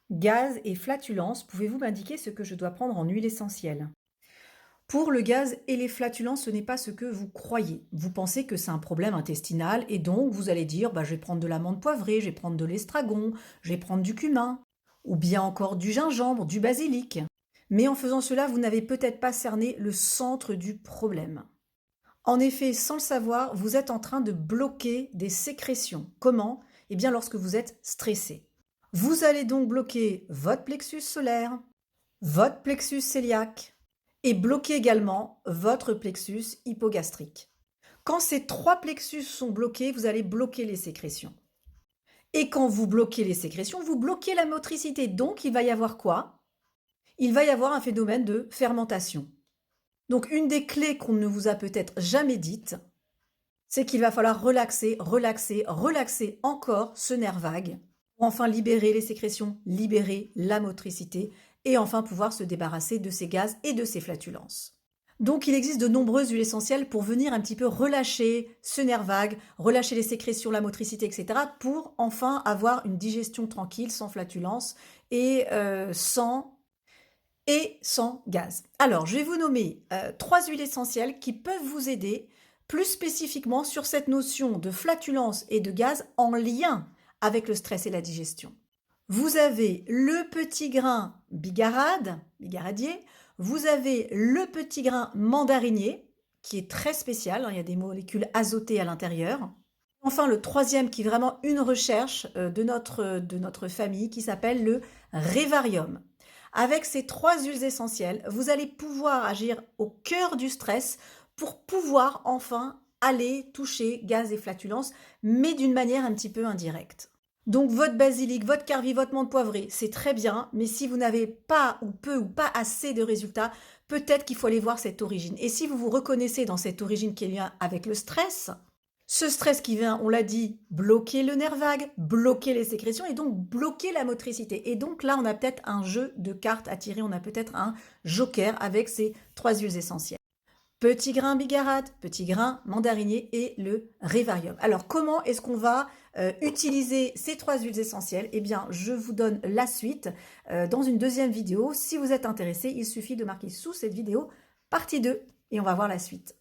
Gaz et flatulence, pouvez-vous m'indiquer ce que je dois prendre en huile essentielle? Pour le gaz et les flatulences, ce n'est pas ce que vous croyez. Vous pensez que c'est un problème intestinal et donc vous allez dire bah, je vais prendre de l'amande poivrée, je vais prendre de l'estragon, je vais prendre du cumin ou bien encore du gingembre, du basilic. Mais en faisant cela, vous n'avez peut-être pas cerné le centre du problème. En effet, sans le savoir, vous êtes en train de bloquer des sécrétions. Comment? Eh bien lorsque vous êtes stressé. Vous allez donc bloquer votre plexus solaire, votre plexus cœliaque et bloquer également votre plexus hypogastrique. Quand ces trois plexus sont bloqués, vous allez bloquer les sécrétions. Et quand vous bloquez les sécrétions, vous bloquez la motricité. Donc, il va y avoir quoi? Il va y avoir un phénomène de fermentation. Donc, une des clés qu'on ne vous a peut-être jamais dites, c'est qu'il va falloir relaxer, relaxer, relaxer encore ce nerf vague pour enfin libérer les sécrétions, libérer la motricité et enfin pouvoir se débarrasser de ces gaz et de ces flatulences. Donc il existe de nombreuses huiles essentielles pour venir un petit peu relâcher ce nerf vague, relâcher les sécrétions, la motricité, etc. pour enfin avoir une digestion tranquille, sans flatulence et sans gaz. Alors, je vais vous nommer 3 huiles essentielles qui peuvent vous aider plus spécifiquement sur cette notion de flatulence et de gaz en lien avec le stress et la digestion. Vous avez le petit grain bigaradier, vous avez le petit grain mandarinier, qui est très spécial, hein, il y a des molécules azotées à l'intérieur. Enfin, le troisième qui est vraiment une recherche de notre famille qui s'appelle le Revarium. Avec ces 3 huiles essentielles, vous allez pouvoir agir au cœur du stress pour pouvoir enfin aller toucher gaz et flatulence, mais d'une manière un petit peu indirecte. Donc votre basilic, votre carvi, votre menthe poivrée, c'est très bien, mais si vous n'avez pas ou peu ou pas assez de résultats, peut-être qu'il faut aller voir cette origine. Et si vous vous reconnaissez dans cette origine qui est liée avec le stress, ce stress qui vient, on l'a dit, bloquer le nerf vague, bloquer les sécrétions et donc bloquer la motricité. Et donc là, on a peut-être un jeu de cartes à tirer, on a peut-être un joker avec ces 3 huiles essentielles. Petit grain bigarade, petit grain mandarinier et le Revarium. Alors comment est-ce qu'on va utiliser ces 3 huiles essentielles? Eh bien, je vous donne la suite dans une deuxième vidéo. Si vous êtes intéressé, il suffit de marquer sous cette vidéo partie 2 et on va voir la suite.